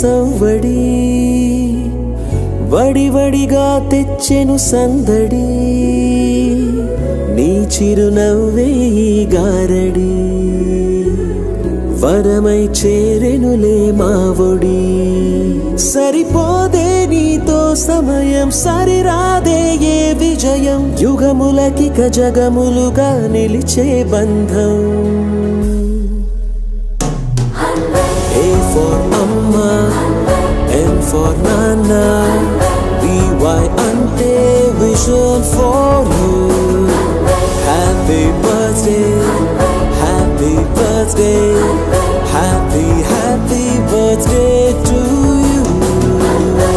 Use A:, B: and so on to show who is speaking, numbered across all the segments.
A: సవ్వడి వడివడిగా తెచ్చెను సందడి నీ చిరునవ్వే ఈ గారడి వరమై చేరెనులే మావొడి సరిపోదే నీతో సమయం సరిరాదే ఏ విజయం యుగములకిక జగములుగా నిలిచే బంధం A for Amma, N for Nana, BY ante vision for you. Happy birthday, happy birthday, happy birthday to you.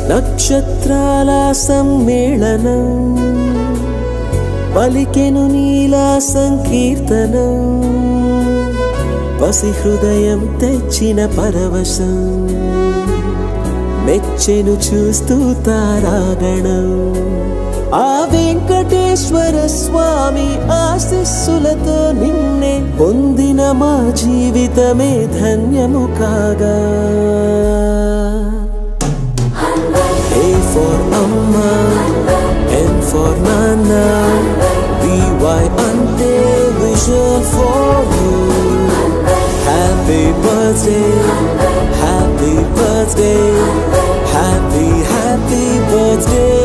A: నక్షత్రాల సమ్మేళనం పలికెను నీలా సంకీర్తనం పసి హృదయం తెచ్చిన పరవశం మెచ్చెను చూస్తూ తారాగణం ఆ వెంకటేశ్వర స్వామి ఆశీస్సులతో నిన్నే పొందిన మా జీవితమే ధన్యము కాగా A for Amma, N for Nana, BY ante vision for you. Happy birthday, happy birthday, happy birthday